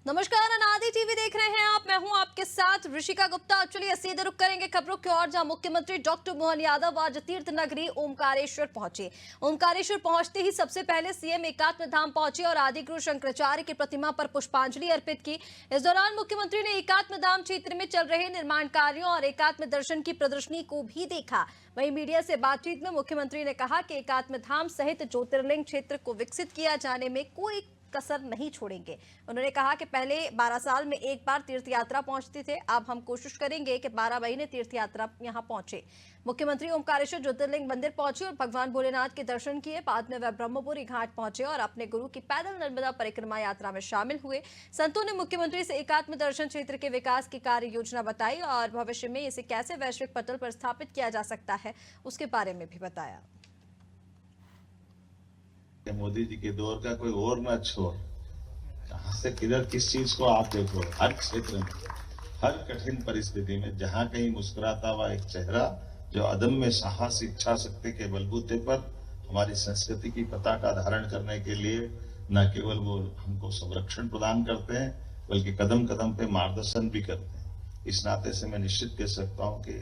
नमस्कार, अनादि टीवी देख रहे हैं आप। मैं हूं आपके साथ ऋषिका गुप्ता। चलिए सीधे रुक करेंगे खबरों की ओर, जहां मुख्यमंत्री डॉक्टर मोहन यादव आज तीर्थ नगरी ओमकारेश्वर पहुंचे। ओमकारेश्वर पहुंचते ही सबसे पहले सीएम एकात्म धाम पहुंचे और आदिगुरु शंकराचार्य की प्रतिमा पर पुष्पांजलि अर्पित की। इस दौरान मुख्यमंत्री ने एकात्म धाम क्षेत्र में चल रहे निर्माण कार्यों और एकात्म दर्शन की प्रदर्शनी को भी देखा। वहीं मीडिया से बातचीत में मुख्यमंत्री ने कहा कि एकात्म धाम सहित ज्योतिर्लिंग क्षेत्र को विकसित किया जाने में कोई कसर नहीं छोड़ेंगे। उन्होंने कहा कि पहले 12 साल में एक बार तीर्थ यात्रा पहुंचते थे, अब हम कोशिश करेंगे कि 12 महीने तीर्थ यात्रा यहां पहुंचे। मुख्यमंत्री ओमकारेश्वर ज्योतिर्लिंग मंदिर पहुंचे और भगवान भोलेनाथ के दर्शन किए। बाद में वह ब्रह्मपुरी घाट पहुंचे और अपने गुरु की पैदल नर्मदा परिक्रमा यात्रा में शामिल हुए। संतों ने मुख्यमंत्री से एकात्म दर्शन क्षेत्र के विकास की कार्य योजना बताई और भविष्य में इसे कैसे वैश्विक पटल पर स्थापित किया जा सकता है उसके बारे में भी बताया। मोदी जी के दौर का कोई और न छोड़, कहां से किधर किस चीज को आप देखो, हर क्षेत्र में, हर कठिन परिस्थिति में जहां कहीं मुस्कुराता हुआ एक चेहरा जो अदम्य साहस इच्छा शक्ति के बलबूते पर हमारी संस्कृति की पताका धारण करने के लिए न केवल वो हमको संरक्षण प्रदान करते हैं बल्कि कदम कदम पे मार्गदर्शन भी करते हैं। इस नाते से मैं निश्चित कह सकता हूं कि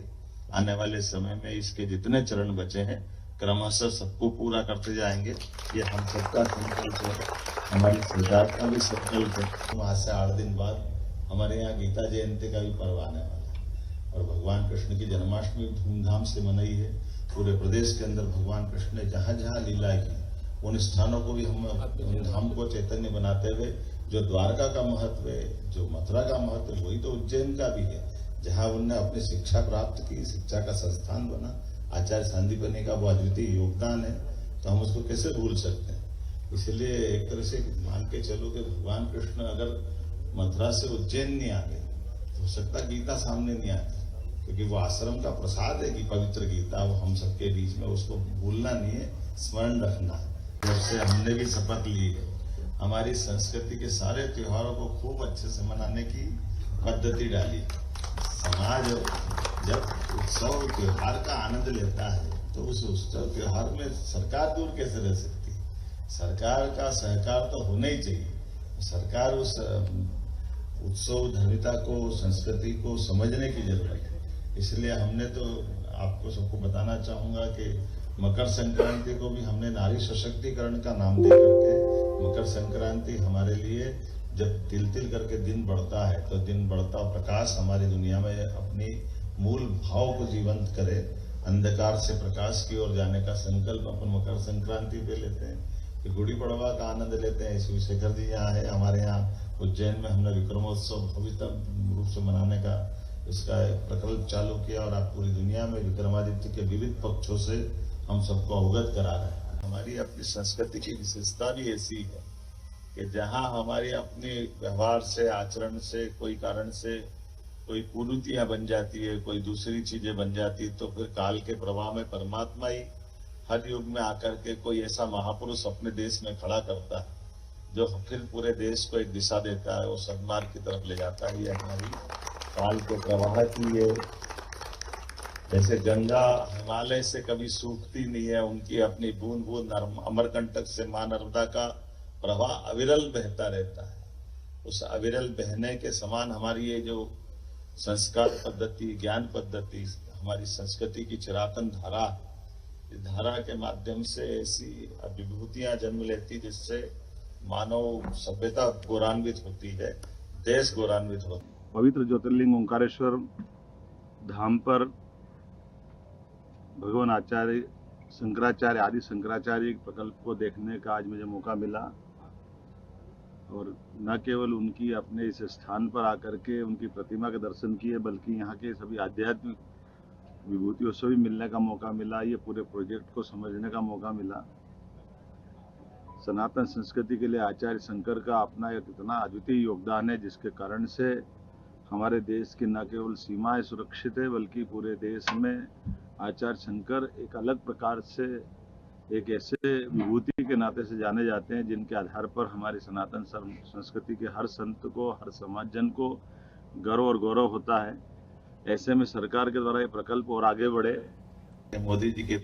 आने वाले समय में इसके जितने चरण बचे हैं क्रमशः सबको पूरा करते जाएंगे। ये हम सबका संकल्प है, हमारी सरकार का भी संकल्प है। आज से 8 दिन बाद हमारे यहाँ गीता जयंती का भी पर्व आने वाला है और भगवान कृष्ण की जन्माष्टमी धूमधाम से मनाई है। पूरे प्रदेश के अंदर भगवान कृष्ण ने जहाँ जहाँ लीला की उन स्थानों को भी हम धाम को चैतन्य बनाते हुए, जो द्वारका का महत्व है, जो मथुरा का महत्व है, वही तो उज्जैन का भी है, जहाँ उनने अपनी शिक्षा प्राप्त की, शिक्षा का संस्थान बना। आचार्य सांदीपनि का वो अद्वितीय योगदान है, तो हम उसको कैसे भूल सकते हैं। इसलिए एक तरह से मान के चलो कि भगवान कृष्ण अगर मथुरा से उज्जैन नहीं आ गए तो हो सकता गीता सामने नहीं आती, क्योंकि वो आश्रम का प्रसाद है कि पवित्र गीता, वो हम सबके बीच में, उसको भूलना नहीं है, स्मरण रखना है। जैसे हमने भी शपथ ली है हमारी संस्कृति के सारे त्योहारों को खूब अच्छे से मनाने की पद्धति डाली। समाज जब उत्सव त्योहार का आनंद लेता है तो उस उत्सव त्योहार में सरकार दूर कैसे रह सकती है। सरकार का सहकार तो होना ही चाहिए। सरकार उस उत्सव धर्मिता को, संस्कृति को समझने की जरूरत है। इसलिए हमने तो आपको सबको बताना चाहूंगा कि मकर संक्रांति को भी हमने नारी सशक्तिकरण का नाम दे करके, मकर संक्रांति हमारे लिए जब तिल तिल करके दिन बढ़ता है तो दिन बढ़ता प्रकाश हमारी दुनिया में अपनी मूल भाव को जीवंत करे, अंधकार से प्रकाश की ओर जाने का संकल्प अपन मकर संक्रांति पे लेते हैं। कि गुड़ी पड़वा का आनंद लेते हैं। शिवशेखर जी यहाँ है, हमारे यहाँ उज्जैन में हमने विक्रमोत्सव भव्य रूप से मनाने का इसका प्रकल्प चालू किया और आप पूरी दुनिया में विक्रमादित्य के विविध पक्षों से हम सबको अवगत करा रहे हैं। हमारी अपनी संस्कृति की विशेषता भी ऐसी है कि जहाँ हमारी अपने व्यवहार से, आचरण से, कोई कारण से कोई कुरीतियां बन जाती है, कोई दूसरी चीजें बन जाती, तो फिर काल के प्रवाह में परमात्मा ही हर युग में आकर के कोई ऐसा महापुरुष अपने देश में खड़ा करता है जो फिर पूरे देश को एक दिशा देता है, वो सन्मार्ग की तरफ ले जाता है। ये हमारी काल के प्रवाह की है। जैसे गंगा हिमालय से कभी सूखती नहीं है, उनकी अपनी बूंद बूंद अमरकंटक से मां नर्मदा का प्रवाह अविरल बहता रहता है। उस अविरल बहने के समान हमारी ये जो संस्कार पद्धति, ज्ञान पद्धति, हमारी संस्कृति की चिरातन धारा, इस धारा के माध्यम से ऐसी विभूतियां जन्म लेती जिससे मानव सभ्यता गौरवान्वित होती है, देश गौरवान्वित होता है। पवित्र ज्योतिर्लिंग ओंकारेश्वर धाम पर भगवान आचार्य शंकराचार्य, आदि शंकराचार्य प्रकल्प को देखने का आज मुझे मौका मिला और न केवल उनकी अपने इस स्थान पर आकर के उनकी प्रतिमा के दर्शन किए, बल्कि यहाँ के सभी आध्यात्मिक विभूतियों से भी मिलने का मौका मिला। ये पूरे प्रोजेक्ट को समझने का मौका मिला। सनातन संस्कृति के लिए आचार्य शंकर का अपना एक इतना अद्वितीय योगदान है जिसके कारण से हमारे देश की न केवल सीमाएं सुरक्षित है बल्कि पूरे देश में आचार्य शंकर एक अलग प्रकार से एक ऐसे विभूति के नाते से जाने जाते हैं जिनके आधार पर हमारी सनातन संस्कृति के हर संत को, हर समाजजन को गर्व और गौरव होता है। ऐसे में सरकार के द्वारा ये प्रकल्प और आगे बढ़े। मोदी जी के